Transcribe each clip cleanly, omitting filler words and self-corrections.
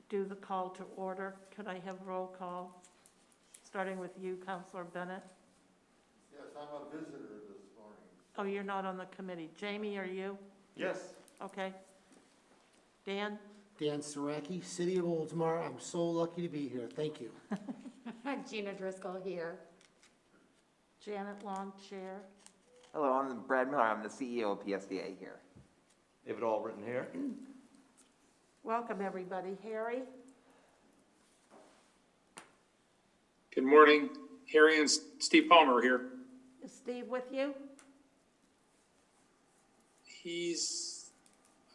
do the call to order. Could I have roll call, starting with you, Councilor Bennett? Yes, I'm a visitor this morning. Oh, you're not on the committee. Jamie, are you? Yes. Okay. Dan? Dan Saraki, City of Oldsmar. I'm so lucky to be here. Thank you. Gina Driscoll here. Janet Long, Chair. Hello, I'm Brad Miller. I'm the CEO of PSDA here. David Allwritten here. Welcome, everybody. Harry? Good morning. Harry and Steve Palmer are here. Is Steve with you?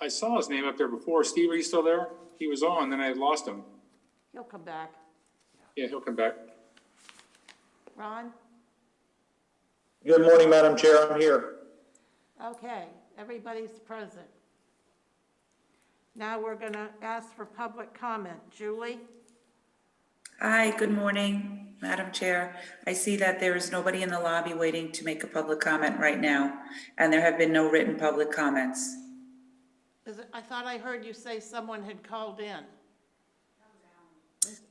I saw his name up there before. Steve, are you still there? He was on, then I lost him. He'll come back. Yeah, he'll come back. Ron? Good morning, Madam Chair. I'm here. Okay, everybody's present. Now we're going to ask for public comment. Julie? Hi, good morning, Madam Chair. I see that there is nobody in the lobby waiting to make a public comment right now, and there have been no written public comments. I thought I heard you say someone had called in.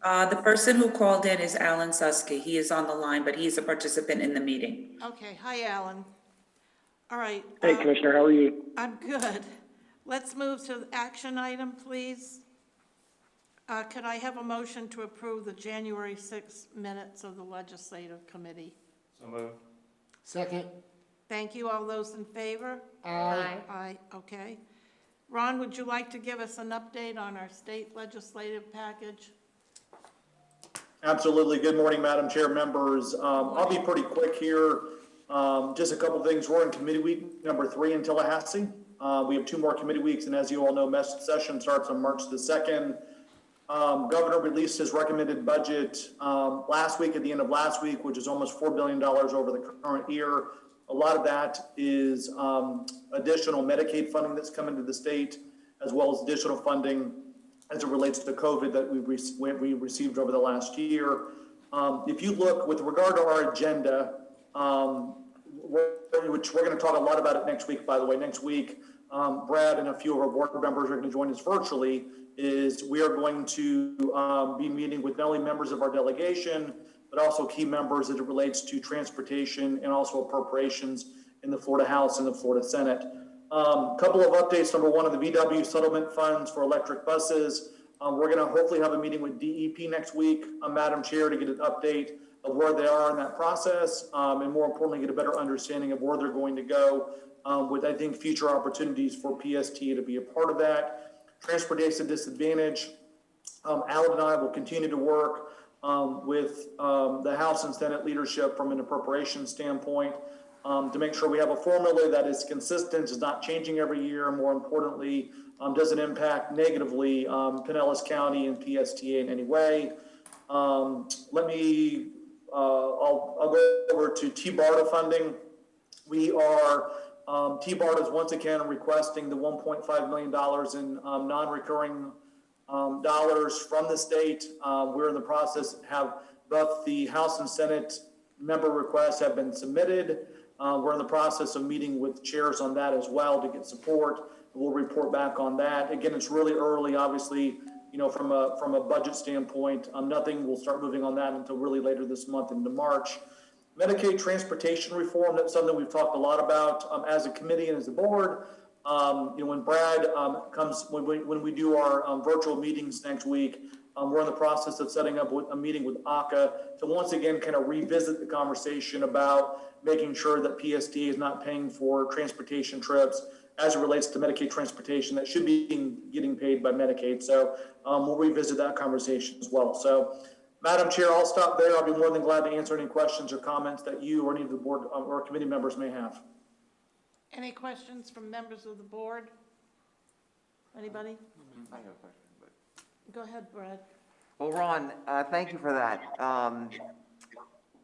The person who called in is Alan Susky. He is on the line, but he is a participant in the meeting. Okay, hi, Alan. All right. Hey, Commissioner, how are you? I'm good. Let's move to the action item, please. Could I have a motion to approve the January 6th minutes of the Legislative Committee? So moved. Second. Thank you. All those in favor? Aye. Aye, okay. Ron, would you like to give us an update on our state legislative package? Absolutely. Good morning, Madam Chair, members. I'll be pretty quick here. Just a couple things. We're in committee week number 3 in Tallahassee. We have 2 more committee weeks, and as you all know, session starts on March the 2nd. Governor released his recommended budget last week, at the end of last week, which is almost $4 billion over the current year. A lot of that is additional Medicaid funding that's coming to the state, as well as additional funding as it relates to COVID that we received over the last year. If you look with regard to our agenda, which we're going to talk a lot about it next week, by the way. Next week, Brad and a few of our board members are going to join us virtually. We are going to be meeting with not only members of our delegation, but also key members as it relates to transportation and also appropriations in the Florida House and the Florida Senate. Couple of updates. Number one, on the VW settlement funds for electric buses. We're going to hopefully have a meeting with DEP next week, Madam Chair, to get an update of where they are in that process, and more importantly, get a better understanding of where they're going to go with, I think, future opportunities for PSTA to be a part of that. Transportation disadvantage. Alan and I will continue to work with the House and Senate leadership from an appropriation standpoint to make sure we have a formula that is consistent, is not changing every year, and more importantly, doesn't impact negatively Pinellas County and PSTA in any way. I'll go over to TBARDA funding. We are, TBARDA is once again requesting the $1.5 million in non-recurring dollars from the state. We're in the process, both the House and Senate member requests have been submitted. We're in the process of meeting with chairs on that as well to get support. We'll report back on that. Again, it's really early, obviously, you know, from a budget standpoint. Nothing will start moving on that until really later this month into March. Medicaid transportation reform, that's something we've talked a lot about as a committee and as a board. You know, when Brad when we do our virtual meetings next week, we're in the process of setting up a meeting with ACA to once again kind of revisit the conversation about making sure that PSTA is not paying for transportation trips as it relates to Medicaid transportation that should be getting paid by Medicaid. So we'll revisit that conversation as well. So, Madam Chair, I'll stop there. I'll be more than glad to answer any questions or comments that you or any of the board or committee members may have. Any questions from members of the board? Anybody? I have a question, but... Go ahead, Brad. Well, Ron, thank you for that.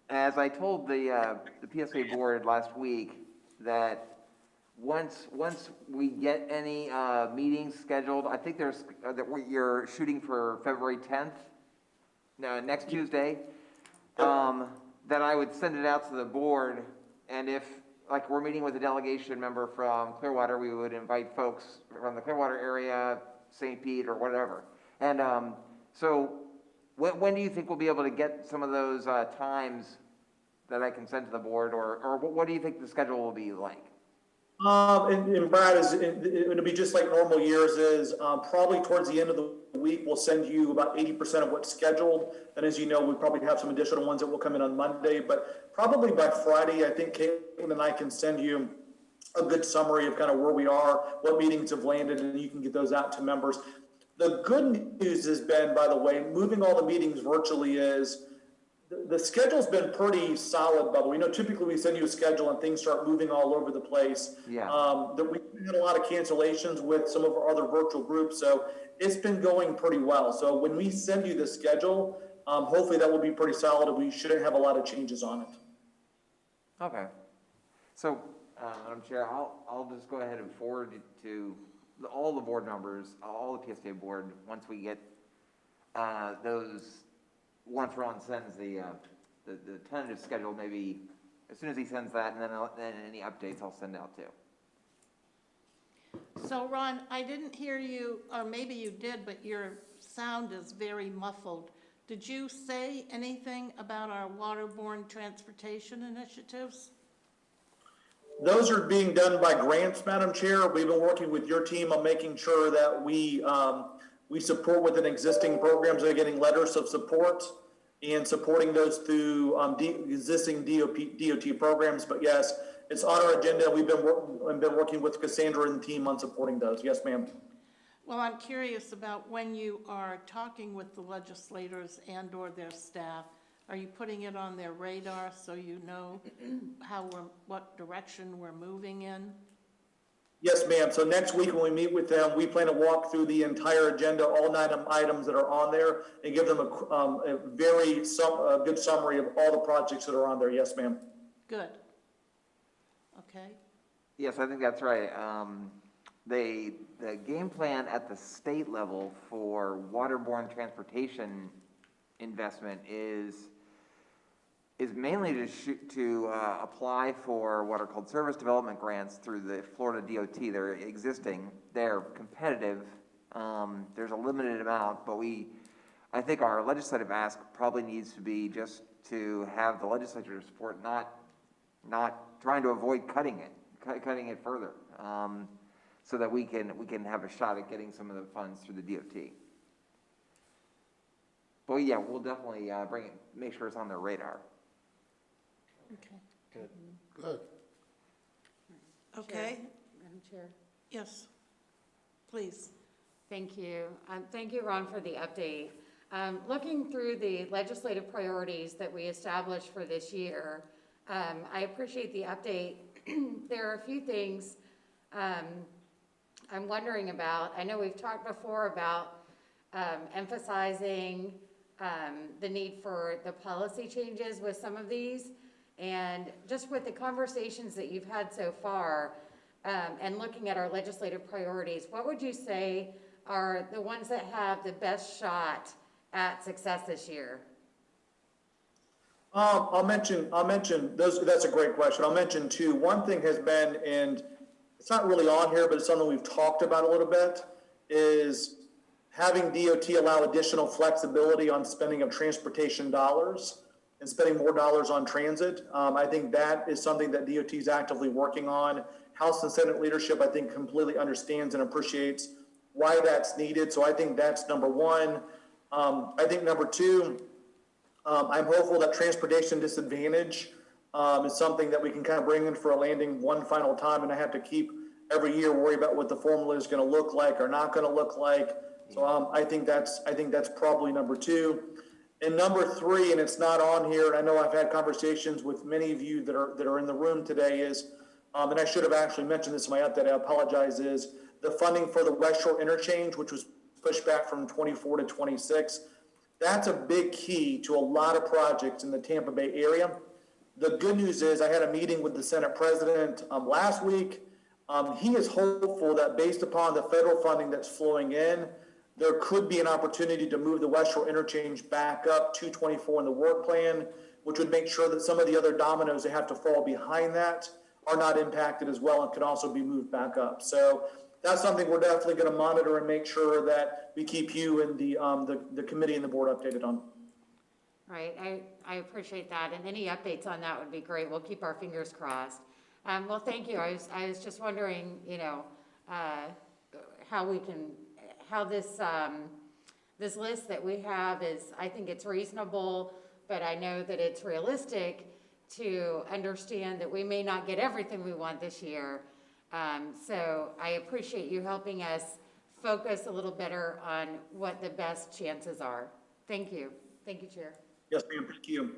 As I told the PSA board last week, that once we get any meetings scheduled, I think there's you're shooting for February 10th, next Tuesday, that I would send it out to the board, and if like we're meeting with a delegation member from Clearwater, we would invite folks from the Clearwater area, St. Pete, or whatever. And, so, when do you think we'll be able to get some of those, times that I can send to the board, or what do you think the schedule will be like? And Brad, it'll be just like normal years is, probably towards the end of the week, we'll send you about 80% of what's scheduled. And as you know, we probably have some additional ones that will come in on Monday, but probably by Friday, I think Caitlin and I can send you a good summary of kind of where we are, what meetings have landed, and you can get those out to members. The good news has been, by the way, moving all the meetings virtually is, the schedule's been pretty solid, by the way. You know, typically we send you a schedule and things start moving all over the place. Yeah. That we had a lot of cancellations with some of our other virtual groups, so it's been going pretty well. So when we send you the schedule, hopefully that will be pretty solid and we shouldn't have a lot of changes on it. Okay. So, Madam Chair, I'll just go ahead and forward it to all the board members, all the PSA board, once we get, once Ron sends the tentative schedule, maybe as soon as he sends that, and then any updates I'll send out too. So Ron, I didn't hear you, or maybe you did, but your sound is very muffled. Did you say anything about our waterborne transportation initiatives? Those are being done by grants, Madam Chair. We've been working with your team on making sure that we support within existing programs that are getting letters of support and supporting those through existing DOT programs. But yes, it's on our agenda. We've been working with Cassandra and the team on supporting those. Yes, ma'am. Well, I'm curious about when you are talking with the legislators and or their staff, are you putting it on their radar so you know what direction we're moving in? Yes, ma'am. So next week when we meet with them, we plan to walk through the entire agenda, all 9 items that are on there, and give them a very good summary of all the projects that are on there. Yes, ma'am. Good. Okay. Yes, I think that's right. The game plan at the state level for waterborne transportation investment is mainly to apply for what are called service development grants through the Florida DOT. They're existing, they're competitive. There's a limited amount, but I think our legislative ask probably needs to be just to have the legislature support, not trying to avoid cutting it further, so that we can have a shot at getting some of the funds through the DOT. But yeah, we'll definitely make sure it's on their radar. Okay. Good. Okay. Madam Chair. Yes, please. Thank you. Thank you, Ron, for the update. Looking through the legislative priorities that we established for this year, I appreciate the update. There are a few things I'm wondering about. I know we've talked before about emphasizing the need for the policy changes with some of these. And just with the conversations that you've had so far, and looking at our legislative priorities, what would you say are the ones that have the best shot at success this year? I'll mention those. That's a great question. I'll mention 2. One thing has been, and it's not really on here, but it's something we've talked about a little bit, is having DOT allow additional flexibility on spending of transportation dollars and spending more dollars on transit. I think that is something that DOT is actively working on. House and Senate leadership, I think, completely understands and appreciates why that's needed. So I think that's number 1. I think number 2, I'm hopeful that transportation disadvantage is something that we can kind of bring in for a landing one final time, and I have to keep every year worry about what the formula is going to look like or not going to look like. So I think that's probably number 2. And number 3, and it's not on here, and I know I've had conversations with many of you that are in the room today, is, and I should have actually mentioned this in my update, I apologize, is the funding for the West Shore interchange, which was pushed back from 24 to 26. That's a big key to a lot of projects in the Tampa Bay area. The good news is I had a meeting with the Senate President last week. He is hopeful that based upon the federal funding that's flowing in, there could be an opportunity to move the West Shore interchange back up to 24 in the work plan, which would make sure that some of the other dominoes that have to fall behind that are not impacted as well and can also be moved back up. So that's something we're definitely going to monitor and make sure that we keep you and the committee and the board updated on. Right, I appreciate that, and any updates on that would be great. We'll keep our fingers crossed. Well, thank you. I was just wondering, you know, how this list that we have is, I think it's reasonable, but I know that it's realistic to understand that we may not get everything we want this year. So I appreciate you helping us focus a little better on what the best chances are. Thank you. Thank you, Chair. Yes, ma'am, thank you.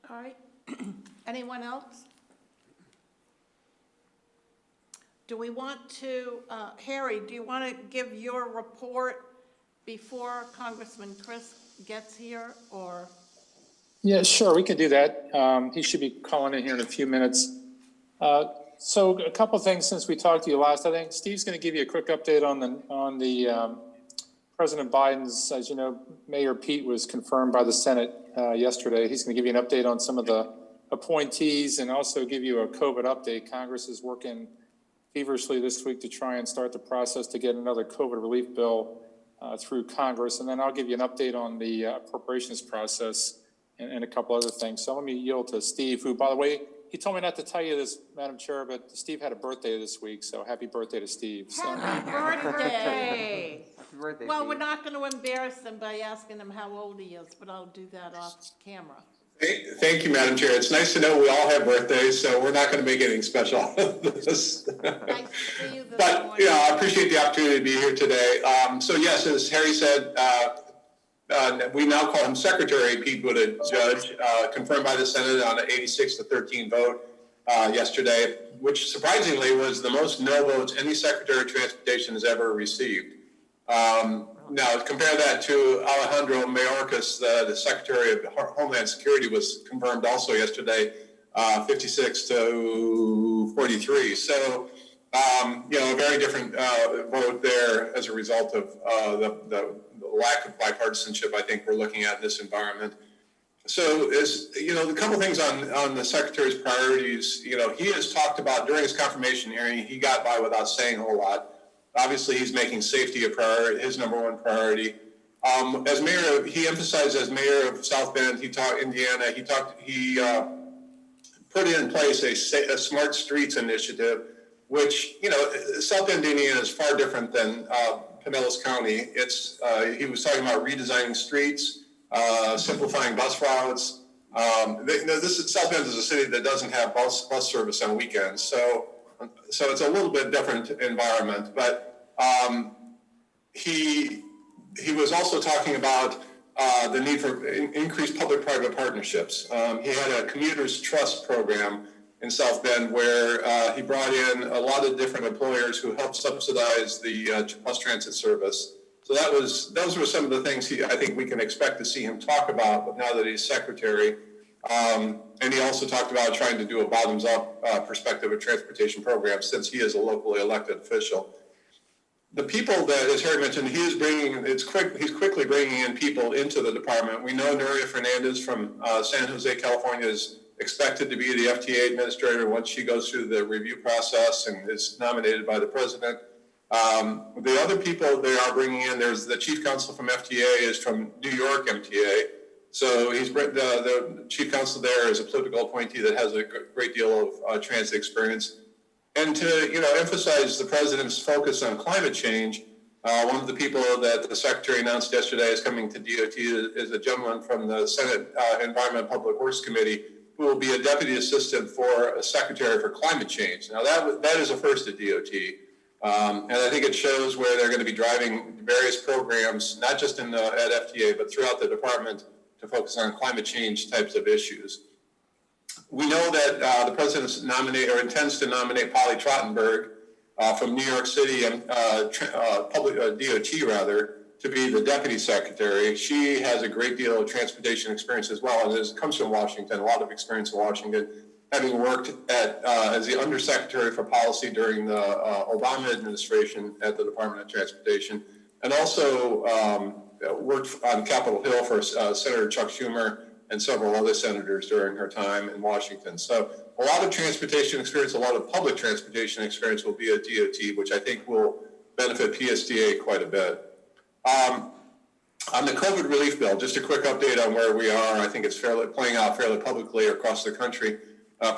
All right. Anyone else? Do we want to, Harry, do you want to give your report before Congressman Chris gets here, or? Yeah, sure, we could do that. He should be calling in here in a few minutes. So a couple things since we talked to you last. I think Steve's going to give you a quick update on the President Biden's, as you know, Mayor Pete was confirmed by the Senate yesterday. He's going to give you an update on some of the appointees and also give you a COVID update. Congress is working feverishly this week to try and start the process to get another COVID relief bill through Congress. And then I'll give you an update on the appropriations process and a couple other things. So let me yield to Steve, who, by the way, he told me not to tell you this, Madam Chair, but Steve had a birthday this week, so happy birthday to Steve. So. Happy birthday. Happy birthday, Well, Steve. we're not going to embarrass him by asking him how old he is, but I'll do that off camera. Thank you, Madam Chair. It's nice to know we all have birthdays, so we're not going to make anything special. Nice to see you this But, morning. I appreciate the opportunity to be here today. So yes, as Harry said, we now call him Secretary Pete Buttigieg, confirmed by the Senate on an 86-13 vote yesterday, which surprisingly was the most no votes any Secretary of Transportation has ever received. Now, compare that to Alejandro Mayorkas, the Secretary of Homeland Security, was confirmed also yesterday, 56-43. So, a very different vote there as a result of the lack of bipartisanship I think we're looking at in this environment. So, a couple things on the Secretary's priorities. He has talked about, during his confirmation hearing, he got by without saying a whole lot. Obviously, he's making safety a priority, his number one priority. As mayor, he emphasized as mayor of South Bend, Indiana, he put in place a smart streets initiative, which, South Bend, Indiana is far different than Pinellas County. He was talking about redesigning streets, simplifying bus routes. South Bend is a city that doesn't have bus service on weekends, so it's a little bit different environment, but he was also talking about the need for increased public-private partnerships. He had a commuters trust program in South Bend where he brought in a lot of different employers who helped subsidize the bus transit service. So those were some of the things I think we can expect to see him talk about now that he's secretary. And he also talked about trying to do a bottoms-up perspective of transportation programs since he is a locally elected official. The people that, as Harry mentioned, he's quickly bringing in people into the department. We know Nuria Fernandez from San Jose, California is expected to be the FTA administrator once she goes through the review process and is nominated by the president. The other people they are bringing in, there's the chief counsel from FTA is from New York MTA. So the chief counsel there is a political appointee that has a great deal of transit experience. And to emphasize the president's focus on climate change, one of the people that the secretary announced yesterday is coming to DOT is a gentleman from the Senate Environment and Public Works Committee who will be a deputy assistant for a secretary for climate change. Now that is a first at DOT. And I think it shows where they're going to be driving various programs, not just at FTA, but throughout the department, to focus on climate change types of issues. We know that the president intends to nominate Polly Trottenberg from New York City and DOT rather, to be the deputy secretary. She has a great deal of transportation experience as well, and comes from Washington, a lot of experience in Washington, having worked as the undersecretary for policy during the Obama administration at the Department of Transportation, and also worked on Capitol Hill for Senator Chuck Schumer and several other senators during her time in Washington. So a lot of transportation experience, a lot of public transportation experience will be at DOT, which I think will benefit PSDA quite a bit. On the COVID relief bill, just a quick update on where we are. I think it's playing out fairly publicly across the country.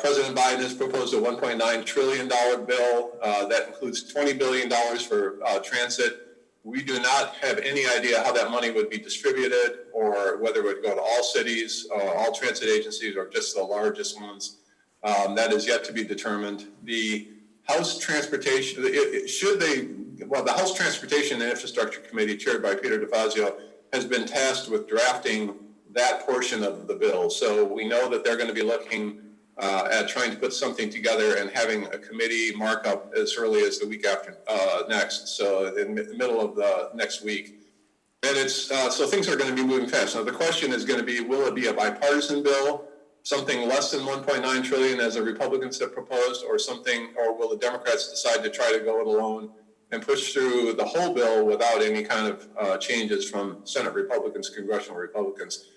President Biden has proposed a $1.9 trillion bill that includes $20 billion for transit. We do not have any idea how that money would be distributed or whether it would go to all cities, all transit agencies, or just the largest ones. That is yet to be determined. The House Transportation, the House Transportation and Infrastructure Committee, chaired by Peter DeFazio, has been tasked with drafting that portion of the bill. So we know that they're going to be looking at trying to put something together and having a committee markup as early as the week after next, so in the middle of the next week. And it's so things are going to be moving fast. Now the question is going to be, will it be a bipartisan bill, something less than 1.9 trillion as the Republicans have proposed, or something, or will the Democrats decide to try to go it alone and push through the whole bill without any kind of changes from Senate Republicans, congressional Republicans?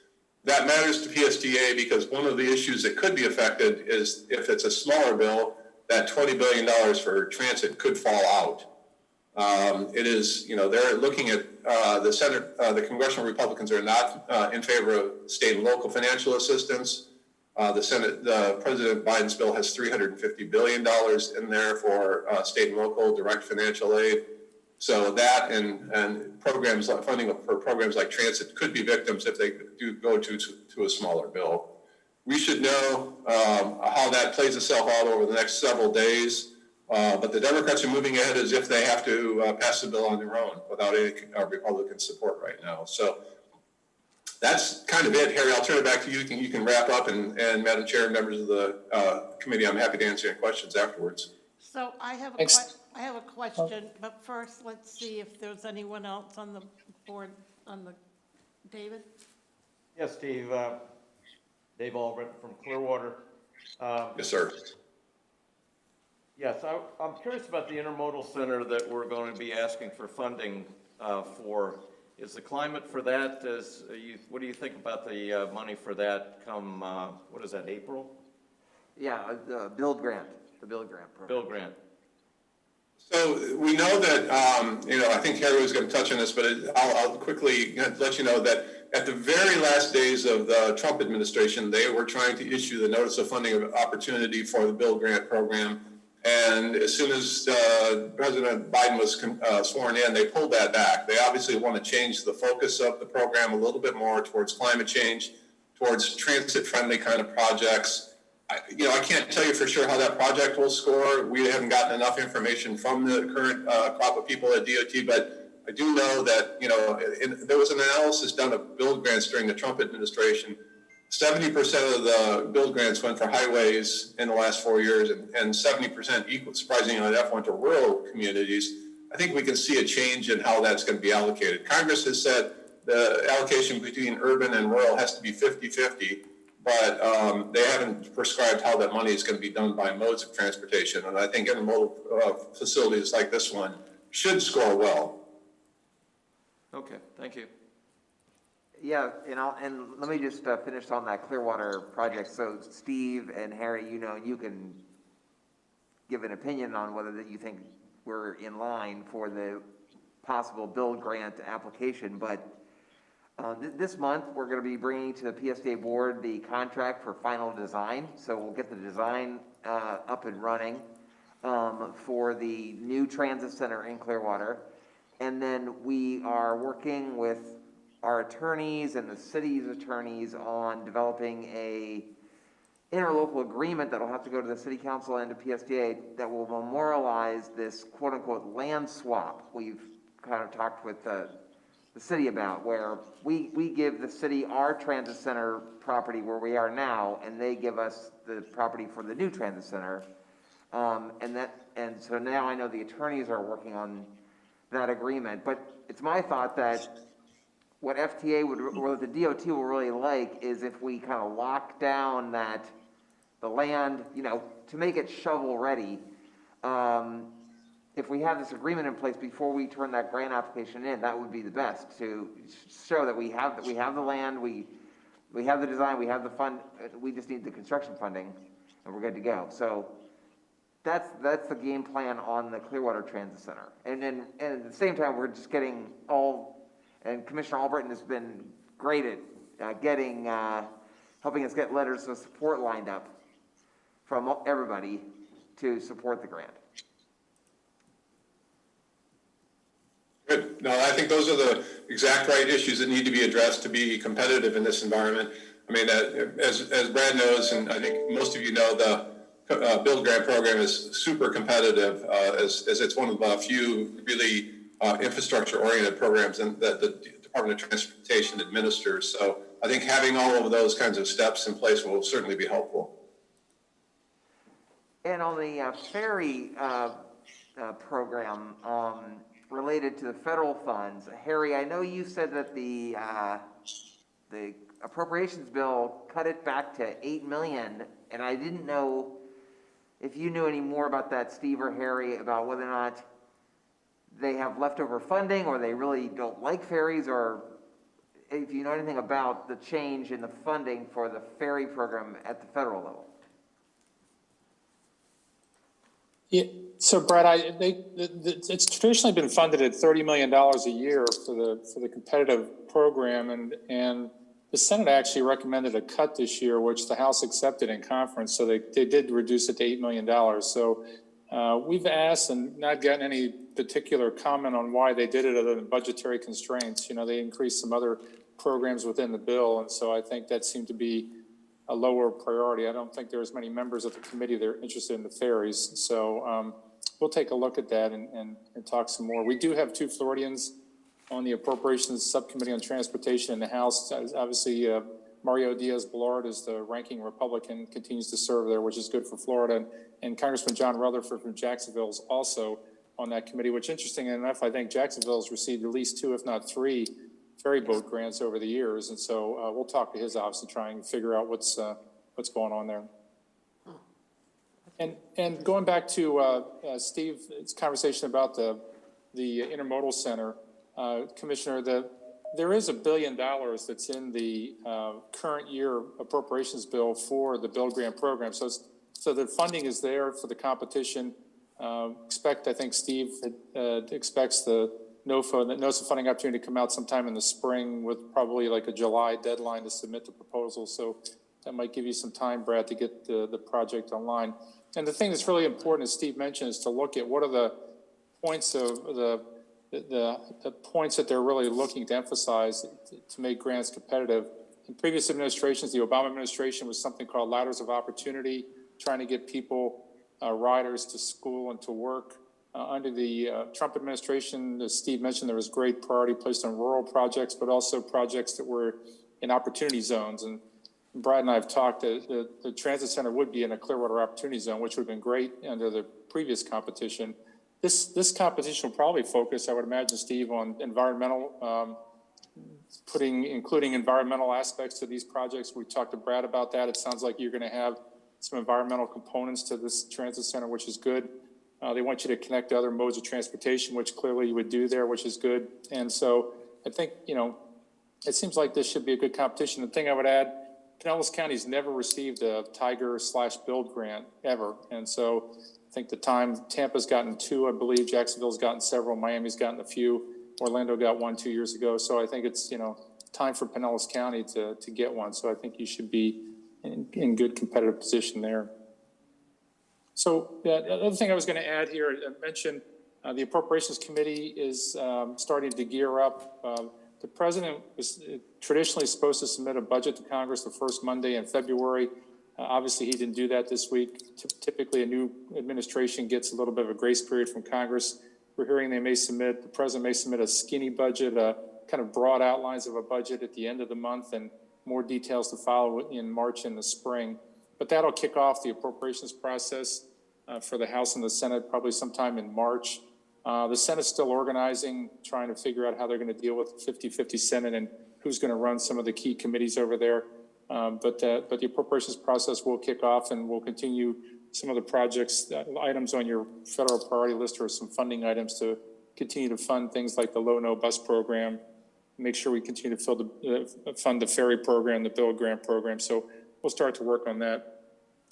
That matters to PSDA because one of the issues that could be affected is if it's a smaller bill, that $20 billion for transit could fall out. It is, they're looking at the Senate, the congressional Republicans are not in favor of state and local financial assistance. The President Biden's bill has $350 billion in there for state and local direct financial aid. So that and programs like funding for programs like transit could be victims if they do go to a smaller bill. We should know how that plays itself out over the next several days. But the Democrats are moving ahead as if they have to pass the bill on their own without any Republican support right now. So that's kind of it, Harry. I'll turn it back to you. You can wrap up, and Madam Chair and members of the committee, I'm happy to answer any questions afterwards. So I have Thanks. I have a question, but first, let's see if there's anyone else on the board, David? Yes, Steve, Dave Albritton from Clearwater. Yes, sir. Yes, I'm curious about the intermodal center that we're going to be asking for funding for. Is the climate for that, what do you think about the money for that come, what is that, April? Yeah, the build grant program. Bill grant. So we know that, I think Harry was going to touch on this, but I'll quickly let you know that at the very last days of the Trump administration, they were trying to issue the notice of funding of opportunity for the Bill Grant program. And as soon as President Biden was sworn in, they pulled that back. They obviously want to change the focus of the program a little bit more towards climate change, towards transit-friendly kind of projects. I can't tell you for sure how that project will score. We haven't gotten enough information from the current crop of people at DOT, but I do know that, there was an analysis done of build grants during the Trump administration. 70% of the build grants went for highways in the last 4 years, and 70% surprisingly enough, went to rural communities. I think we can see a change in how that's going to be allocated. Congress has said the allocation between urban and rural has to be 50-50. But they haven't prescribed how that money is going to be done by modes of transportation. And I think intermodal facilities like this one should score well. Okay, thank you. Yeah, and let me just finish on that Clearwater project. So Steve and Harry, you can give an opinion on whether that you think we're in line for the possible build grant application, but this month, we're going to be bringing to the PSDA board the contract for final design. So we'll get the design up and running for the new transit center in Clearwater. And then we are working with our attorneys and the city's attorneys on developing a interlocal agreement that will have to go to the city council and to PSDA that will memorialize this quote unquote land swap we've kind of talked with the city about, where we give the city our transit center property where we are now, and they give us the property for the new transit center. And so now I know the attorneys are working on that agreement, but it's my thought that what FTA or the DOT will really like is if we kind of lock down the land, to make it shovel ready. If we have this agreement in place before we turn that grant application in, that would be the best, to show that we have the land, we We have the design, we have the fund, we just need the construction funding, and we're good to go. So that's the game plan on the Clearwater Transit Center. And at the same time, we're just getting and Commissioner Albritton has been great at helping us get letters of support lined up from everybody to support the grant. Good. No, I think those are the exact right issues that need to be addressed to be competitive in this environment. I mean, as Brad knows, and I think most of you know, the Build Grant program is super competitive, as it's one of the few really infrastructure-oriented programs that the Department of Transportation administers. So I think having all of those kinds of steps in place will certainly be helpful. And on the ferry program related to the federal funds, Harry, I know you said that the appropriations bill cut it back to $8 million, and I didn't know if you knew any more about that, Steve or Harry, about whether or not they have leftover funding or they really don't like ferries, or if you know anything about the change in the funding for the ferry program at the federal level. Yeah, so Brad, it's traditionally been funded at $30 million a year for the competitive program, and the Senate actually recommended a cut this year, which the House accepted in conference, so they did reduce it to $8 million. So we've asked and not gotten any particular comment on why they did it other than budgetary constraints. You know, they increased some other programs within the bill, and so I think that seemed to be a lower priority. I don't think there was many members of the committee that are interested in the ferries. So we'll take a look at that and talk some more. We do have two Floridians on the Appropriations Subcommittee on Transportation in the House. Obviously, Mario Diaz-Balart is the ranking Republican, continues to serve there, which is good for Florida. And Congressman John Rutherford from Jacksonville is also on that committee, which, interesting enough, I think Jacksonville has received at least 2, if not 3, ferry boat grants over the years. And so we'll talk to his office and try and figure out what's going on there. And going back to Steve's conversation about the intermodal center, Commissioner, there is $1 billion that's in the current year appropriations bill for the Build Grant program. So the funding is there for the competition. I think Steve expects the NOSA funding opportunity to come out sometime in the spring with probably like a July deadline to submit the proposal. So that might give you some time, Brad, to get the project online. And the thing that's really important, as Steve mentioned, is to look at what are the points of the points that they're really looking to emphasize to make grants competitive. In previous administrations, the Obama administration was something called Ladders of Opportunity, trying to get people, riders to school and to work. Under the Trump administration, as Steve mentioned, there was great priority placed on rural projects, but also projects that were in opportunity zones. And Brad and I have talked that the transit center would be in a Clearwater Opportunity Zone, which would have been great under the previous competition. This competition will probably focus, I would imagine, Steve, on environmental, including environmental aspects to these projects. We talked to Brad about that. It sounds like you're going to have some environmental components to this transit center, which is good. They want you to connect to other modes of transportation, which clearly you would do there, which is good. And so I think, it seems like this should be a good competition. The thing I would add, Pinellas County's never received a Tiger/Build grant ever. And so I think Tampa's gotten 2, I believe. Jacksonville's gotten several. Miami's gotten a few. Orlando got 1 2 years ago. So I think it's, time for Pinellas County to get one. So I think you should be in good competitive position there. So the other thing I was going to add here, I mentioned the Appropriations Committee is starting to gear up. The president was traditionally supposed to submit a budget to Congress the first Monday in February. Obviously, he didn't do that this week. Typically, a new administration gets a little bit of a grace period from Congress. We're hearing the president may submit a skinny budget, kind of broad outlines of a budget at the end of the month, and more details to follow in March and the spring. But that'll kick off the appropriations process for the House and the Senate probably sometime in March. The Senate's still organizing, trying to figure out how they're going to deal with the 50-50 Senate and who's going to run some of the key committees over there. But the appropriations process will kick off, and we'll continue some of the projects, items on your federal priority list, or some funding items to continue to fund things like the low-no bus program, make sure we continue to fund the ferry program, the build grant program. So we'll start to work on that.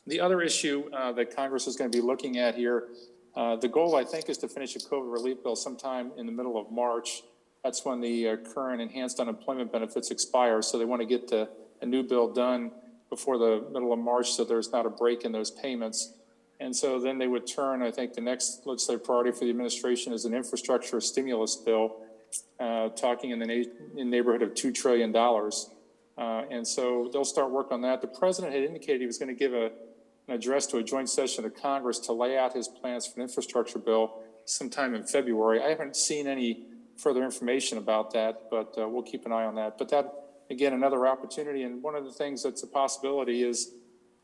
The other issue that Congress is going to be looking at here, the goal, I think, is to finish a COVID relief bill sometime in the middle of March. That's when the current enhanced unemployment benefits expire. So they want to get a new bill done before the middle of March so there's not a break in those payments. And so then they would turn, I think the next legislative priority for the administration is an infrastructure stimulus bill, talking in the neighborhood of $2 trillion. And so they'll start work on that. The president had indicated he was going to give an address to a joint session of Congress to lay out his plans for an infrastructure bill sometime in February. I haven't seen any further information about that, but we'll keep an eye on that. But that, again, another opportunity. And one of the things that's a possibility is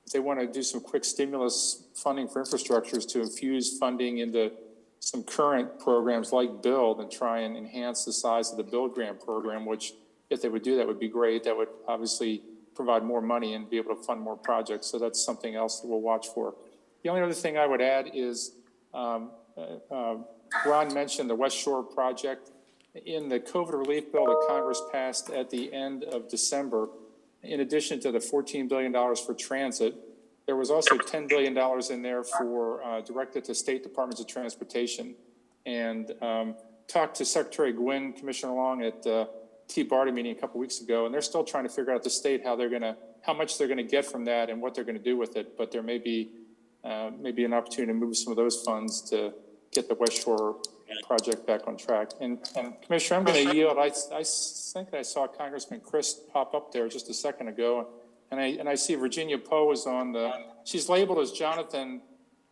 if they want to do some quick stimulus funding for infrastructures to infuse funding into some current programs like Build and try and enhance the size of the Build Grant program, which if they would do that would be great. That would obviously provide more money and be able to fund more projects. So that's something else that we'll watch for. The only other thing I would add is Ron mentioned the West Shore project. In the COVID relief bill that Congress passed at the end of December, in addition to the $14 billion for transit, there was also $10 billion in there for directed to state departments of transportation. And talked to Secretary Gwynn, Commissioner Long at T-BARTA meeting a couple weeks ago, and they're still trying to figure out the state how much they're gonna get from that and what they're gonna do with it. But there may be maybe an opportunity to move some of those funds to get the West Shore project back on track. And Commissioner, I'm going to yield. I think I saw Congressman Christ pop up there just a second ago, and I see Virginia Poe is on she's labeled as Jonathan,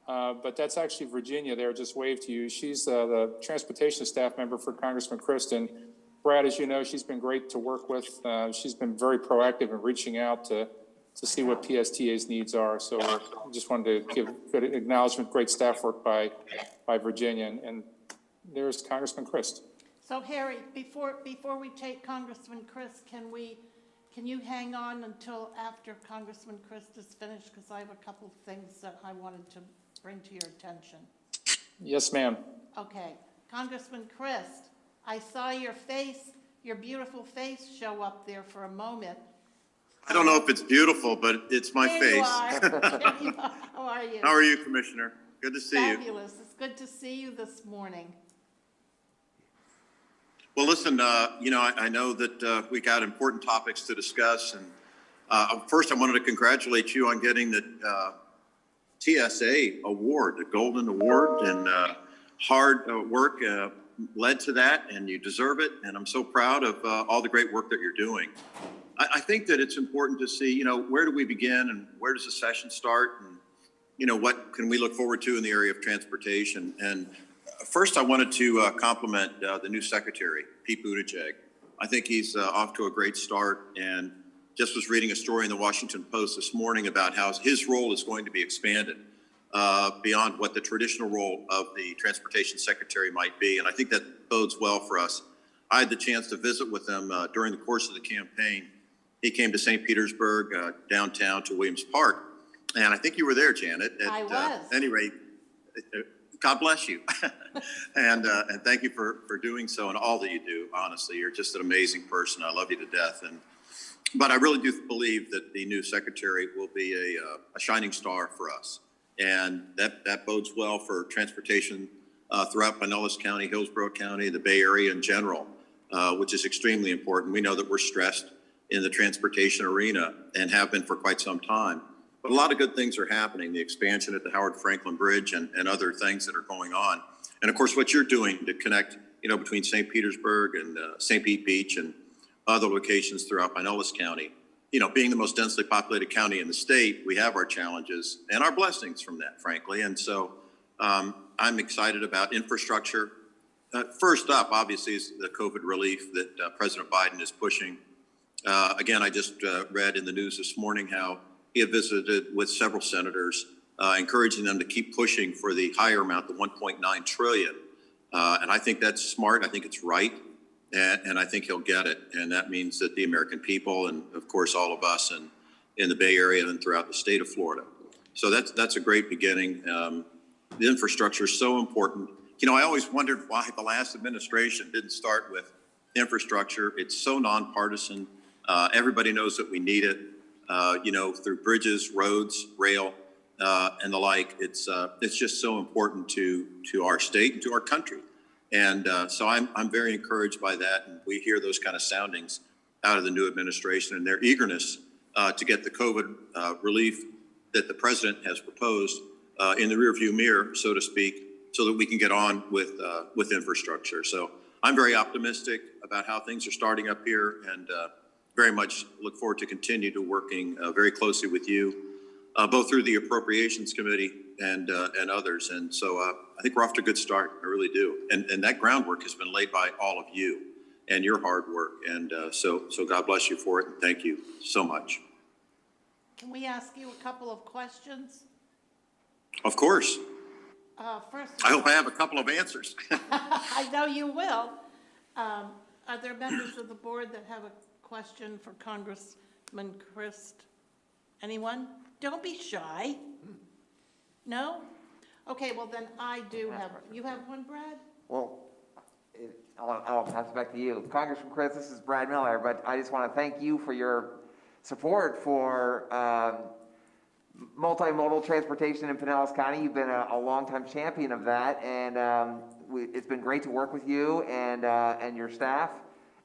but that's actually Virginia there, just waved to you. She's the transportation staff member for Congressman Christ. And Brad, as you know, she's been great to work with. She's been very proactive in reaching out to see what PSTA's needs are. So I just wanted to give good acknowledgement, great staff work by Virginia. And there's Congressman Christ. So Harry, before we take Congressman Christ, can you hang on until after Congressman Christ is finished? Because I have a couple of things that I wanted to bring to your attention. Yes, ma'am. Okay, Congressman Christ, I saw your face, your beautiful face show up there for a moment. I don't know if it's beautiful, but it's my There face. you are. There you are. How are you? How are you, Commissioner? Good to see you. Fabulous. It's good to see you this morning. Well, listen, I know that we got important topics to discuss. And first, I wanted to congratulate you on getting the TSA award, the Golden Award. And hard work led to that, and you deserve it. And I'm so proud of all the great work that you're doing. I think that it's important to see, where do we begin and where does the session start? And, what can we look forward to in the area of transportation? And first, I wanted to compliment the new secretary, Pete Buttigieg. I think he's off to a great start, and just was reading a story in the Washington Post this morning about how his role is going to be expanded beyond what the traditional role of the transportation secretary might be. And I think that bodes well for us. I had the chance to visit with him during the course of the campaign. He came to St. Petersburg, downtown to Williams Park. And I think you were there, Janet. I was. At any rate, God bless you. and thank you for doing so and all that you do. Honestly, you're just an amazing person. I love you to death. But I really do believe that the new secretary will be a shining star for us. And that bodes well for transportation throughout Pinellas County, Hillsborough County, the Bay Area in general, which is extremely important. We know that we're stressed in the transportation arena and have been for quite some time. But a lot of good things are happening, the expansion at the Howard Franklin Bridge and other things that are going on. And of course, what you're doing to connect, between St. Petersburg and St. Pete Beach and other locations throughout Pinellas County. Being the most densely populated county in the state, we have our challenges and our blessings from that, frankly. And so I'm excited about infrastructure. First up, obviously, is the COVID relief that President Biden is pushing. Again, I just read in the news this morning how he had visited with several senators, encouraging them to keep pushing for the higher amount, the $1.9 trillion. And I think that's smart. I think it's right. And I think he'll get it. And that means that the American people and, of course, all of us in the Bay Area and throughout the state of Florida. So that's a great beginning. The infrastructure is so important. I always wondered why the last administration didn't start with infrastructure. It's so nonpartisan. Everybody knows that we need it, through bridges, roads, rail, and the like. It's just so important to our state and to our country. And so I'm very encouraged by that. And we hear those kind of soundings out of the new administration and their eagerness to get the COVID relief that the president has proposed in the rearview mirror, so to speak, so that we can get on with infrastructure. So I'm very optimistic about how things are starting up here, and very much look forward to continue to working very closely with you, both through the Appropriations Committee and others. And so I think we're off to a good start. I really do. And that groundwork has been laid by all of you and your hard work. And so God bless you for it. And thank you so much. Can we ask you a couple of questions? Of course. First, I hope I have a couple of answers. I know you will. Are there members of the board that have a question for Congressman Christ? Anyone? Don't be shy. No? Okay, well then I do have, you have one, Brad? Well, I'll pass it back to you. Congressman Chris, this is Brad Miller, but I just want to thank you for your support for multimodal transportation in Pinellas County. You've been a longtime champion of that, and it's been great to work with you and your staff.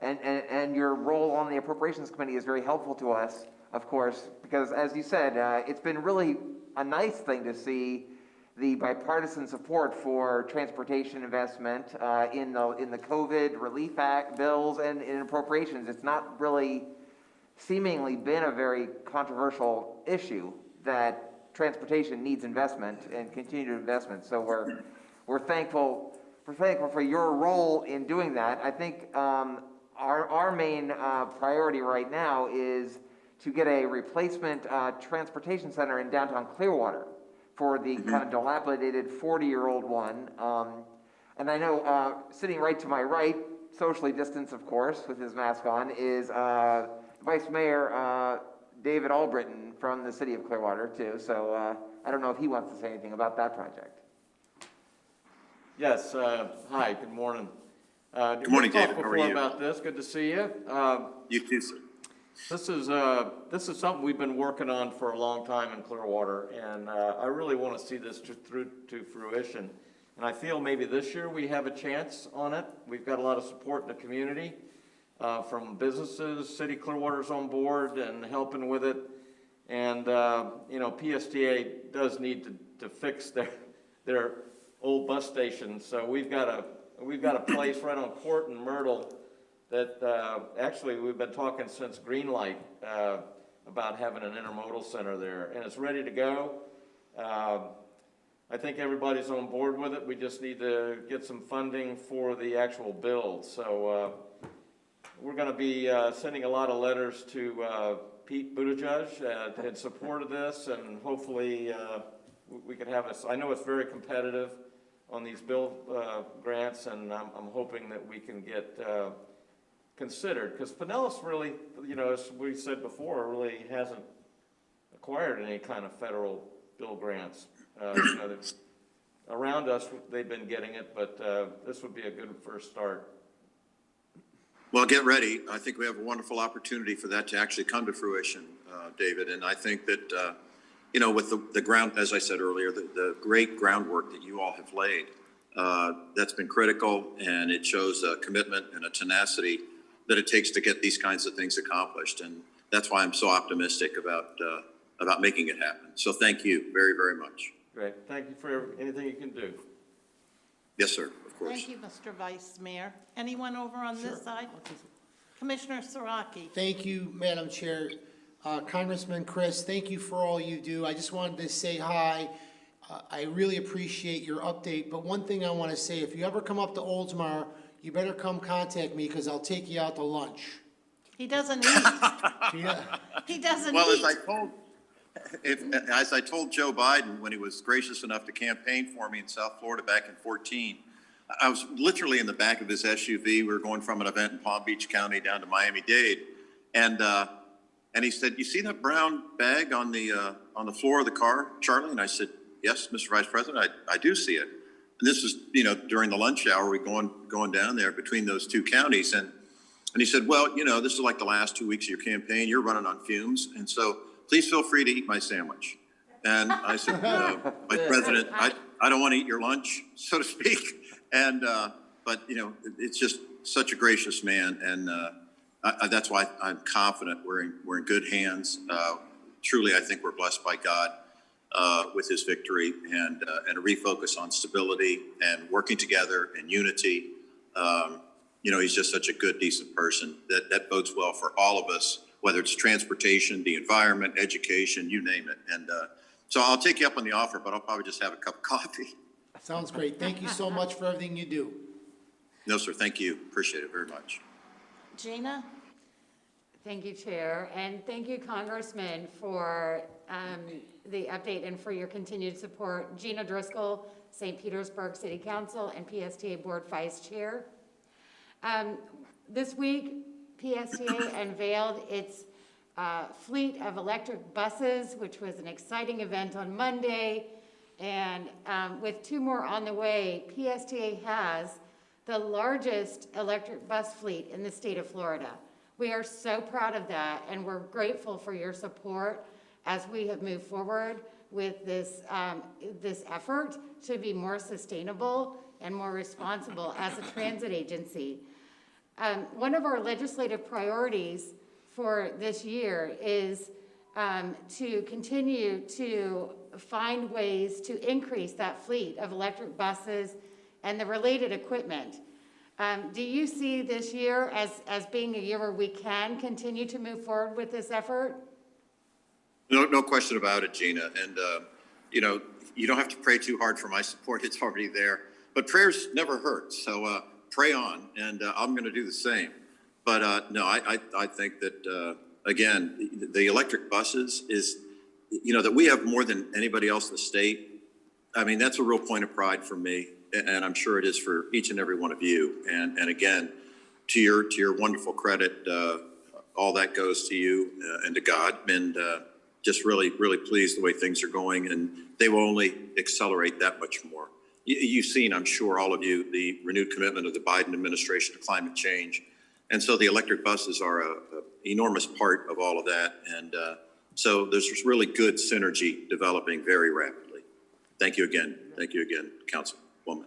And your role on the Appropriations Committee is very helpful to us, of course, because as you said, it's been really a nice thing to see the bipartisan support for transportation investment in the COVID relief act bills and in appropriations. It's not really seemingly been a very controversial issue that transportation needs investment and continued investment. So we're thankful for your role in doing that. I think our main priority right now is to get a replacement transportation center in downtown Clearwater for the kind of dilapidated 40-year-old one. And I know sitting right to my right, socially distanced, of course, with his mask on, is Vice Mayor David Albritton from the city of Clearwater, too. So I don't know if he wants to say anything about that project. Yes, hi, good morning. Good morning, David. How are you? About this, good to see you. You too, sir. This is something we've been working on for a long time in Clearwater, and I really want to see this through to fruition. And I feel maybe this year we have a chance on it. We've got a lot of support in the community from businesses. City Clearwater's on board and helping with it. And PSTA does need to fix their old bus station. So we've got a place right on Court and Myrtle that actually we've been talking since Greenlight about having an intermodal center there, and it's ready to go. I think everybody's on board with it. We just need to get some funding for the actual build. So we're going to be sending a lot of letters to Pete Buttigieg in support of this, and hopefully we can have I know it's very competitive on these bill grants, and I'm hoping that we can get considered, because Pinellas really, as we said before, really hasn't acquired any kind of federal bill grants. Around us, they've been getting it, but this would be a good first start. Well, get ready. I think we have a wonderful opportunity for that to actually come to fruition, David. And I think that, with the ground, as I said earlier, the great groundwork that you all have laid, that's been critical, and it shows a commitment and a tenacity that it takes to get these kinds of things accomplished. And that's why I'm so optimistic about making it happen. So thank you very, very much. Great. Thank you for anything you can do. Yes, sir. Of course. Thank you, Mr. Vice Mayor. Anyone over on this side? Commissioner Saraki. Thank you, Madam Chair. Congressman Chris, thank you for all you do. I just wanted to say hi. I really appreciate your update, but one thing I want to say, if you ever come up to Oldsmar, you better come contact me, because I'll take you out to lunch. He doesn't eat. Yeah. He doesn't Well, eat. as I told Joe Biden when he was gracious enough to campaign for me in South Florida back in 2014, I was literally in the back of his SUV. We were going from an event in Palm Beach County down to Miami-Dade, and he said, "You see that brown bag on the floor of the car, Charlie?" And I said, "Yes, Mr. Vice President, I do see it." And this was, during the lunch hour, we going down there between those two counties, and And he said, well, you know, this is like the last 2 weeks of your campaign. You're running on fumes. And so please feel free to eat my sandwich. And I said, my president, I don't want to eat your lunch, so to speak. And, but, you know, it's just such a gracious man. And that's why I'm confident we're in good hands. Truly, I think we're blessed by God with his victory and a refocus on stability and working together in unity. You know, he's just such a good, decent person that bodes well for all of us, whether it's transportation, the environment, education, you name it. And so I'll take you up on the offer, but I'll probably just have a cup of coffee. Sounds great. Thank you so much for everything you do. No, sir. Thank you. Appreciate it very much. Gina? Thank you, Chair, and thank you, Congressman, for the update and for your continued support. Gina Driscoll, St. Petersburg City Council and PSTA Board Vice Chair. This week, PSTA unveiled its fleet of electric buses, which was an exciting event on Monday. And with 2 more on the way, PSTA has the largest electric bus fleet in the state of Florida. We are so proud of that, and we're grateful for your support as we have moved forward with this, this effort to be more sustainable and more responsible as a transit agency. One of our legislative priorities for this year is to continue to find ways to increase that fleet of electric buses and the related equipment. Do you see this year as being a year where we can continue to move forward with this effort? No question about it, Gina. And, you know, you don't have to pray too hard for my support. It's already there. But prayers never hurt. So pray on, and I'm going to do the same. But no, I think that, again, the electric buses is, you know, that we have more than anybody else in the state. I mean, that's a real point of pride for me, and I'm sure it is for each and every one of you. And again, to your wonderful credit, all that goes to you and to God. And just really pleased the way things are going, and they will only accelerate that much more. You've seen, I'm sure, all of you, the renewed commitment of the Biden administration to climate change. And so the electric buses are an enormous part of all of that. And so there's really good synergy developing very rapidly. Thank you again. Thank you again, Councilwoman.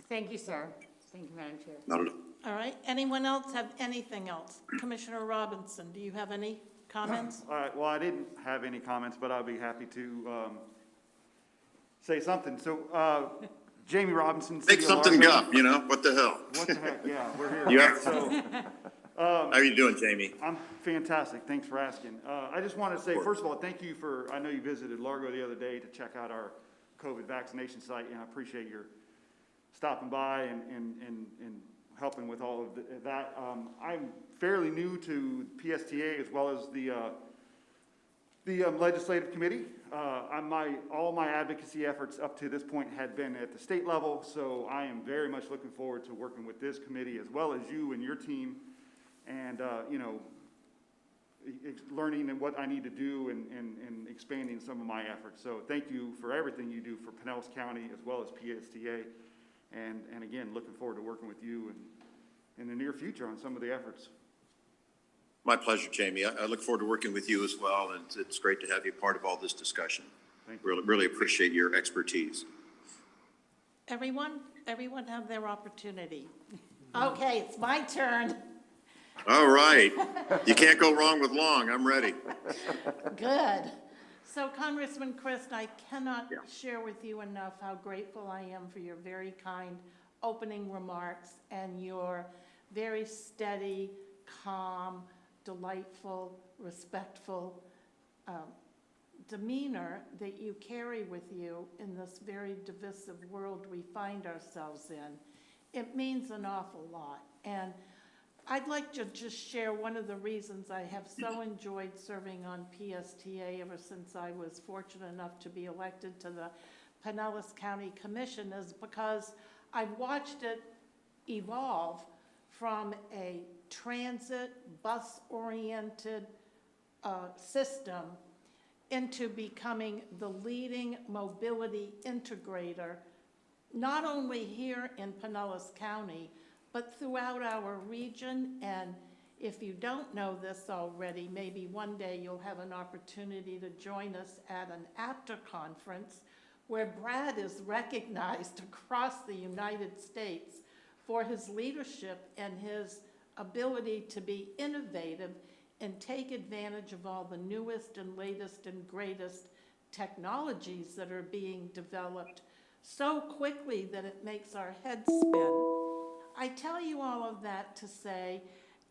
Thank you, sir. Thank you, Madam Chair. Not at all. All right, anyone else have anything else? Commissioner Robinson, do you have any comments? All right, well, I didn't have any comments, but I'll be happy to say something. So, Jamie Robinson. Make something up, you know, what the hell? What the heck, yeah, we're here. You have- So, How are you doing, Jamie? I'm fantastic, thanks for asking. I just want to say, first of all, thank you for, I know you visited Largo the other day to check out our COVID vaccination site, and I appreciate your stopping by and helping with all of that. I'm fairly new to PSTA as well as the legislative committee. All my advocacy efforts up to this point had been at the state level, so I am very much looking forward to working with this committee as well as you and your team, and you know, learning and what I need to do and expanding some of my efforts. So thank you for everything you do for Pinellas County as well as PSTA, and again, looking forward to working with you in the near future on some of the efforts. My pleasure, Jamie. I look forward to working with you as well, and it's great to have you part of all this discussion. Thank you. Really appreciate your expertise. Everyone have their opportunity. Okay, it's my turn. All right. You can't go wrong with long. I'm ready. Good. So Congressman Christ, I cannot share with you enough how grateful I am for your very kind opening remarks and your very steady, calm, delightful, respectful demeanor that you carry with you in this very divisive world we find ourselves in. It means an awful lot. And I'd like to just share one of the reasons I have so enjoyed serving on PSTA ever since I was fortunate enough to be elected to the Pinellas County Commission is because I've watched it evolve from a transit, bus-oriented system into becoming the leading mobility integrator, not only here in Pinellas County, but throughout our region. And if you don't know this already, maybe one day you'll have an opportunity to join us at an APTA conference where Brad is recognized across the United States for his leadership and his ability to be innovative and take advantage of all the newest and latest and greatest technologies that are being developed so quickly that it makes our heads spin. I tell you all of that to say,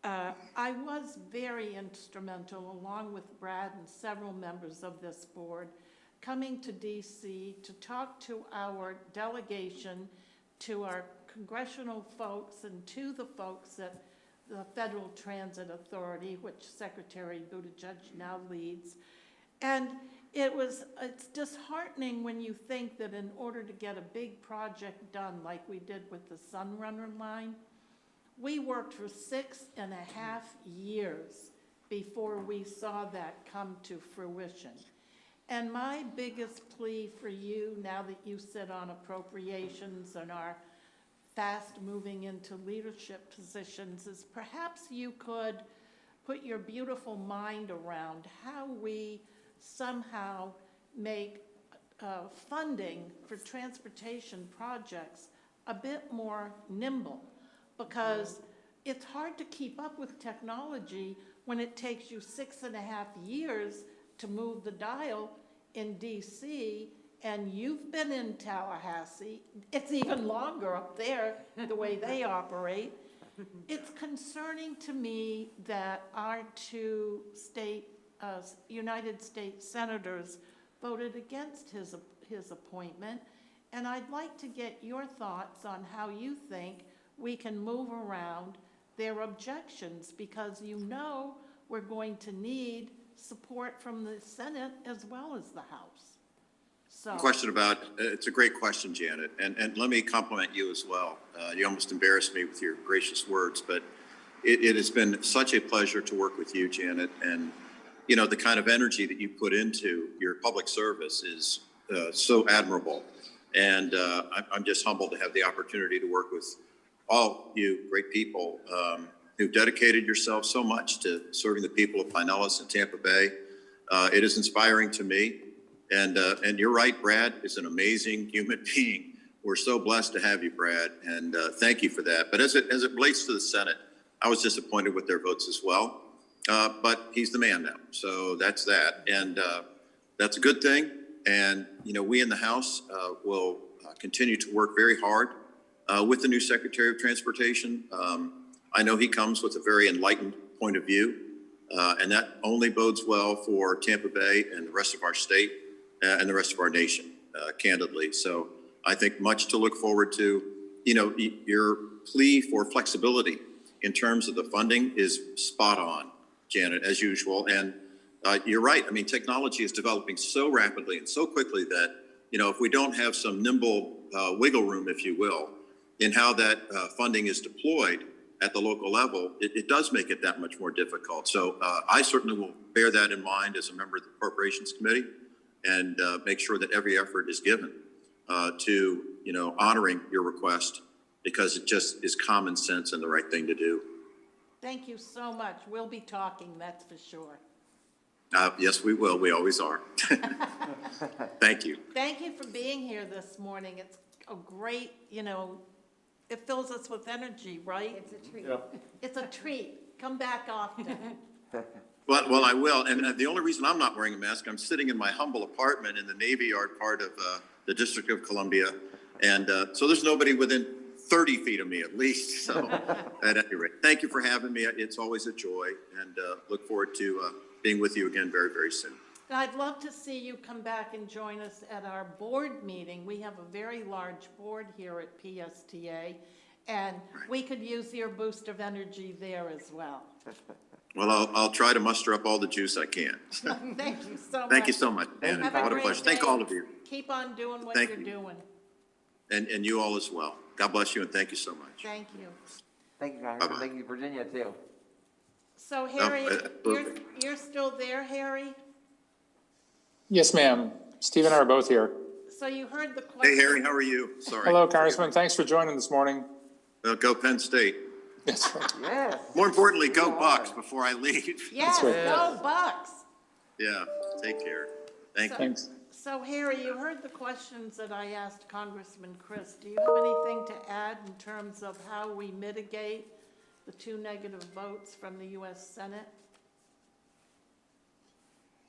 I was very instrumental, along with Brad and several members of this board, coming to DC to talk to our delegation, to our congressional folks, and to the folks at the Federal Transit Authority, which Secretary Buttigieg now leads. And it's disheartening when you think that in order to get a big project done like we did with the Sunrunner line, we worked for 6.5 years before we saw that come to fruition. And my biggest plea for you, now that you sit on appropriations and are fast moving into leadership positions, is perhaps you could put your beautiful mind around how we somehow make funding for transportation projects a bit more nimble, because it's hard to keep up with technology when it takes you 6.5 years to move the dial in DC, and you've been in Tallahassee. It's even longer up there, the way they operate. It's concerning to me that our two United States senators voted against his appointment, and I'd like to get your thoughts on how you think we can move around their objections, because you know we're going to need support from the Senate as well as the House. So, Question about, it's a great question, Janet, and let me compliment you as well. You almost embarrassed me with your gracious words, but it has been such a pleasure to work with you, Janet, and you know, the kind of energy that you put into your public service is so admirable. And I'm just humbled to have the opportunity to work with all you great people who've dedicated yourself so much to serving the people of Pinellas and Tampa Bay. It is inspiring to me. And you're right, Brad is an amazing human being. We're so blessed to have you, Brad, and thank you for that. But as it relates to the Senate, I was disappointed with their votes as well. But he's the man now, so that's that. And that's a good thing. And, you know, we in the House will continue to work very hard with the new Secretary of Transportation. I know he comes with a very enlightened point of view, and that only bodes well for Tampa Bay and the rest of our state and the rest of our nation, candidly. So I think much to look forward to. You know, your plea for flexibility in terms of the funding is spot on, Janet, as usual. And you're right. I mean, technology is developing so rapidly and so quickly that, you know, if we don't have some nimble wiggle room, if you will, in how that funding is deployed at the local level, it does make it that much more difficult. So I certainly will bear that in mind as a member of the Appropriations Committee and make sure that every effort is given to, you know, honoring your request, because it just is common sense and the right thing to do. thank you so much. We'll be talking, that's for sure. Yes, we will. We always are. Thank you. Thank you for being here this morning. It's a great, you know, it fills us with energy, right? It's a treat. It's a treat. Come back often. Well, I will. And the only reason I'm not wearing a mask, I'm sitting in my humble apartment in the Navy Yard part of the District of Columbia. And so there's nobody within 30 feet of me at least. So at any rate, thank you for having me. It's always a joy, and look forward to being with you again very, very soon. And I'd love to see you come back and join us at our board meeting. We have a very large board here at PSTA, and we could use your boost of energy there as well. Well, I'll try to muster up all the juice I can. Thank you so much. Thank you so much. And Have a what a great pleasure. Thank day. all of you. Keep on doing what Thank you're you. doing. And you all as well. God bless you, and thank you so much. Thank you. Thank you, Bye-bye. Congressman. Thank you, Virginia, too. So Harry, absolutely. you're still there, Harry? Yes, ma'am. Steve and I are both here. So you heard the question. Hey, Harry, how are you? Sorry. Hello, Congressman. Thanks for joining this morning. Go Penn State. That's right. Yes. More importantly, go We are. Bucks before I leave. Yes, right. go Bucks. Yeah, take care. Thank you. Thanks. So Harry, you heard the questions that I asked Congressman Chris. Do you have anything to add in terms of how we mitigate the 2 negative votes from the U.S. Senate?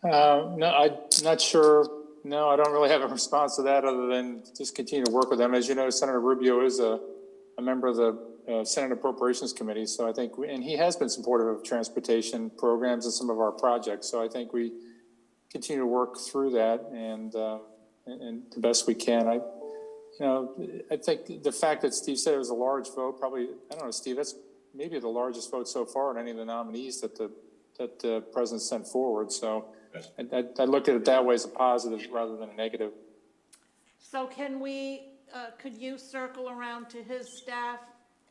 No, I'm not sure. No, I don't really have a response to that other than just continue to work with them. As you know, Senator Rubio is a member of the Senate Appropriations Committee. So I think, and he has been supportive of transportation programs and some of our projects. So I think we continue to work through that and the best we can. I think the fact that Steve said it was a large vote, probably, I don't know, Steve, that's maybe the largest vote so far in any of the nominees that the president sent forward. So I look at it that way as a positive rather than a negative. So can we, could you circle around to his staff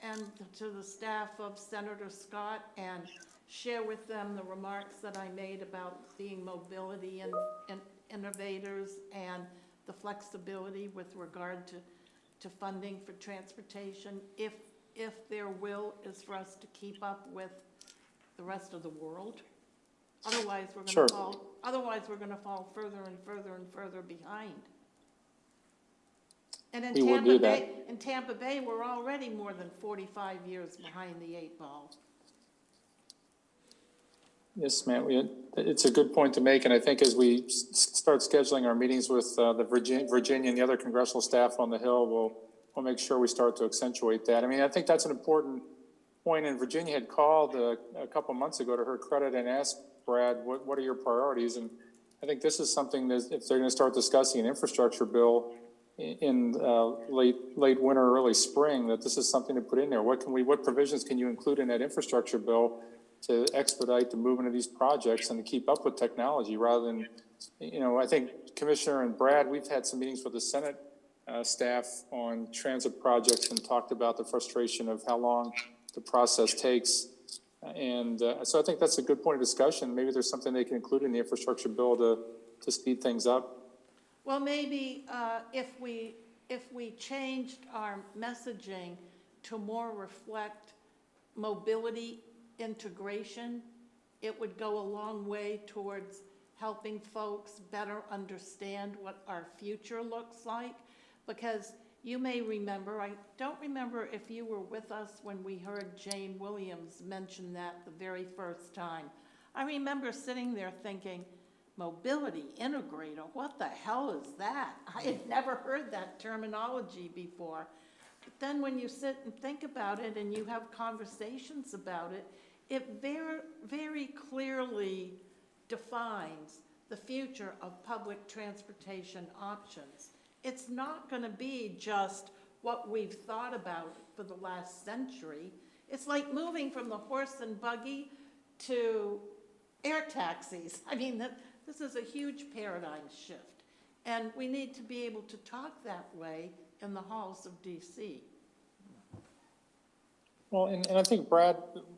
and to the staff of Senator Scott and share with them the remarks that I made about being mobility and innovators and the flexibility with regard to funding for transportation, if their will is for us to keep up with the rest of the world? Otherwise, we're going Sure. to fall. Otherwise, we're going to fall further and further and further behind. And in We will do that. Tampa Bay, we're already more than 45 years behind the 8 ball. Yes, ma'am. It's a good point to make, and I think as we start scheduling our meetings with the Virginia and the other congressional staff on the Hill, we'll make sure we start to accentuate that. I mean, I think that's an important point, and Virginia had called a couple months ago to her credit and asked Brad, what are your priorities? And I think this is something that if they're going to start discussing an infrastructure bill in late winter, early spring, that this is something to put in there. What provisions can you include in that infrastructure bill to expedite the movement of these projects and to keep up with technology rather than, I think Commissioner and Brad, we've had some meetings with the Senate staff on transit projects and talked about the frustration of how long the process takes. And so I think that's a good point of discussion. Maybe there's something they can include in the infrastructure bill to speed things up. Well, maybe if we changed our messaging to more reflect mobility integration, it would go a long way towards helping folks better understand what our future looks like. Because you may remember, I don't remember if you were with us when we heard Jane Williams mention that the very first time. I remember sitting there thinking, mobility integrator, what the hell is that? I had never heard that terminology before. But then when you sit and think about it and you have conversations about it, it very, very clearly defines the future of public transportation options. It's not going to be just what we've thought about for the last century. It's like moving from the horse and buggy to air taxis. I mean, this is a huge paradigm shift. And we need to be able to talk that way in the halls of DC. Well, and I think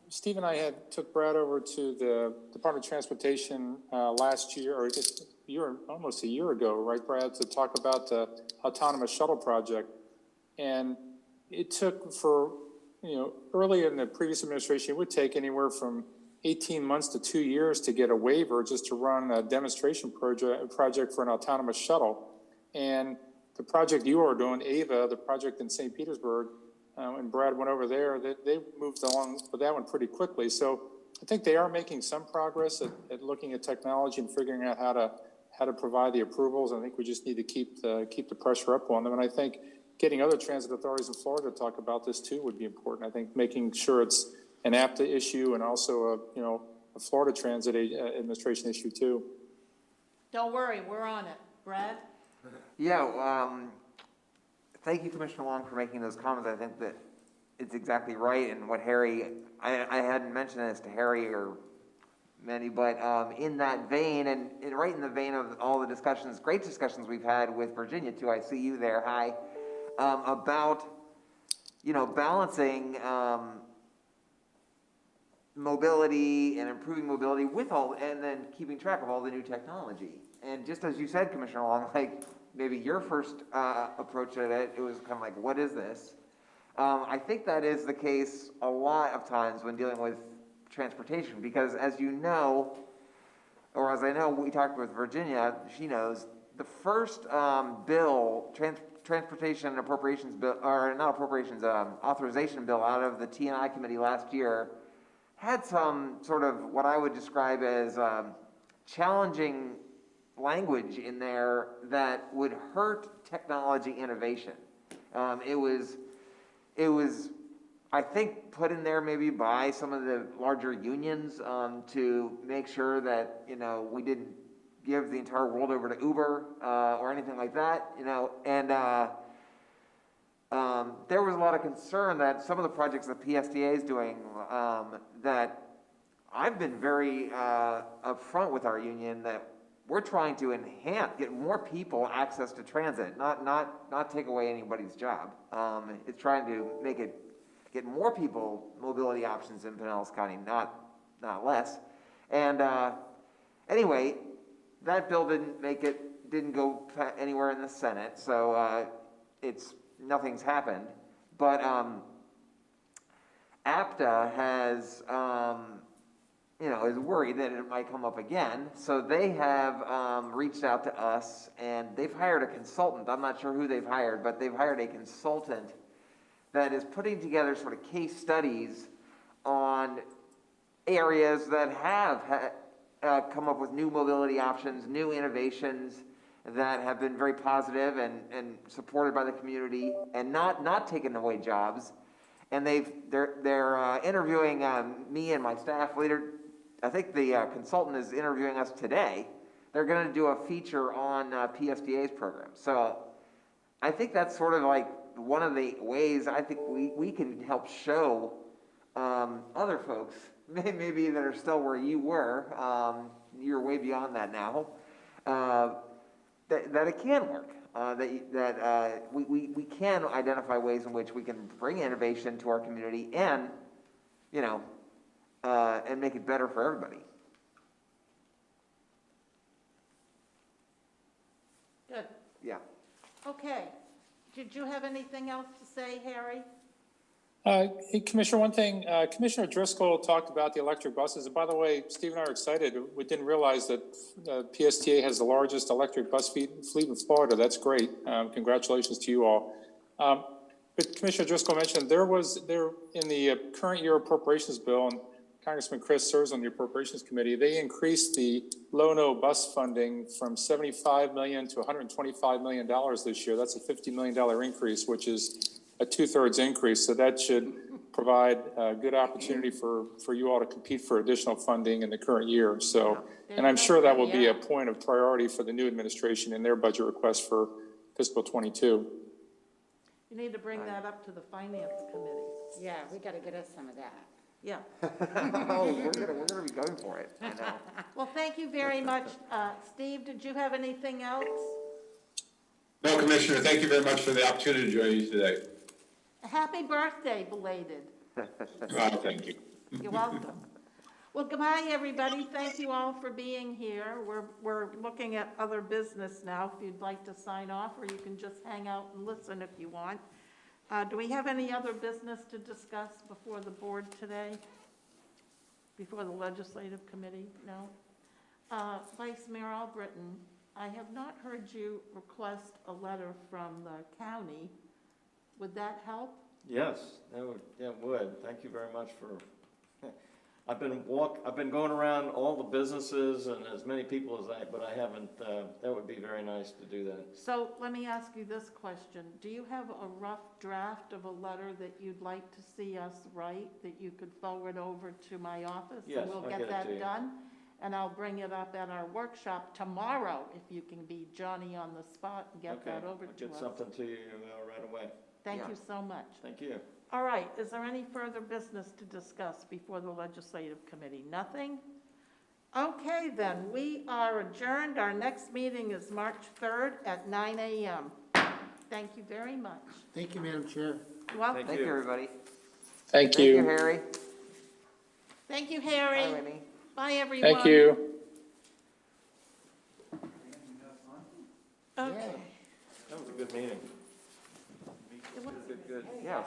Steve and I took Brad over to the Department of Transportation last year, or just almost a year ago, right, Brad, to talk about the autonomous shuttle project. And it took early in the previous administration, it would take anywhere from 18 months to 2 years to get a waiver just to run a demonstration project for an autonomous shuttle. And the project you are doing, AVA, the project in St. Petersburg, and Brad went over there, they moved along with that one pretty quickly. So I think they are making some progress at looking at technology and figuring out how to provide the approvals. I think we just need to keep the pressure up on them. And I think getting other transit authorities in Florida to talk about this too would be important. I think making sure it's an APTA issue and also a Florida Transit Administration issue too. Don't worry, we're on it. Brad? Yeah, thank you, Commissioner Long, for making those comments. I think that it's exactly right. And what Harry, I hadn't mentioned this to Harry or many, but in that vein, and right in the vein of all the discussions, great discussions we've had with Virginia too, I see you there, hi, about, balancing mobility and improving mobility and then keeping track of all the new technology. And just as you said, Commissioner Long, like maybe your first approach at it, it was kind of like, what is this? I think that is the case a lot of times when dealing with transportation, because as you know, or as I know, we talked with Virginia, she knows, the first bill, transportation appropriations bill, or not appropriations, authorization bill out of the T&I committee last year had some sort of what I would describe as challenging language in there that would hurt technology innovation. It was, I think, put in there maybe by some of the larger unions to make sure that, we didn't give the entire world over to Uber or anything like that, and there was a lot of concern that some of the projects that PSTA is doing that I've been very upfront with our union that we're trying to enhance, get more people access to transit, not take away anybody's job. It's trying to get more people mobility options in Pinellas County, not less. And anyway, that bill didn't go anywhere in the Senate, so nothing's happened. But APTA has is worried that it might come up again. So they have reached out to us, and they've hired a consultant. I'm not sure who they've hired, but they've hired a consultant that is putting together sort of case studies on areas that have come up with new mobility options, new innovations that have been very positive and supported by the community and not taking away jobs. And they're interviewing me and my staff later. I think the consultant is interviewing us today. They're going to do a feature on PSDA's program. So I think that's sort of like one of the ways I think we can help show other folks, maybe that are still where you were, you're way beyond that now, that it can work. That we can identify ways in which we can bring innovation to our community and, and make it better for everybody. Good. Yeah. Okay. Did you have anything else to say, Harry? Hey, Commissioner, one thing, Commissioner Driscoll talked about the electric buses. And by the way, Steve and I are excited. We didn't realize that PSTA has the largest electric bus fleet in Florida. That's great. Congratulations to you all. But Commissioner Driscoll mentioned there in the current year appropriations bill, and Congressman Chris serves on the Appropriations Committee, they increased the Low-No bus funding from $75 million to $125 million this year. That's a $50 million increase, which is a 2/3 increase. So that should provide a good opportunity for you all to compete for additional funding in the current year. So, and I'm sure that will be a point of priority for the new administration in their budget request for fiscal 22. You need to bring that up to the Finance Committee. Yeah, we got to get us some of that. Yeah. Oh, we're gonna be going for it. I know. Well, thank you very much. Steve, did you have anything else? No, Commissioner, thank you very much for the opportunity to join you today. Happy birthday, belated. Thank you. You're welcome. Well, goodbye, everybody. Thank you all for being here. We're looking at other business now, if you'd like to sign off, or you can just hang out and listen if you want. Do we have any other business to discuss before the board today? Before the Legislative Committee? No? Vice Mayor Albritton, I have not heard you request a letter from the county. Would that help? Yes, that would. Thank you very much for, I've been going around all the businesses and as many people as but I haven't, that would be very nice to do that. So let me ask you this question. Do you have a rough draft of a letter that you'd like to see us write that you could forward over to my office? Yes, And we'll I'll get get it to that you. done. And I'll bring it up at our workshop tomorrow, if you can be Johnny on the spot and get that over to I'll get us. something to you right away. Thank you so much. Thank you. All right, is there any further business to discuss before the Legislative Committee? Nothing? Okay, then, we are adjourned. Our next meeting is March 3rd at 9 a.m. Thank you very much. Thank you, Madam Chair. You're welcome. Thank you, everybody. Thank Thank you. you, Harry. Thank you, Harry. Bye, Winnie. Bye, everyone. Thank you. Okay. That was a good meeting. It was- Good. Yeah.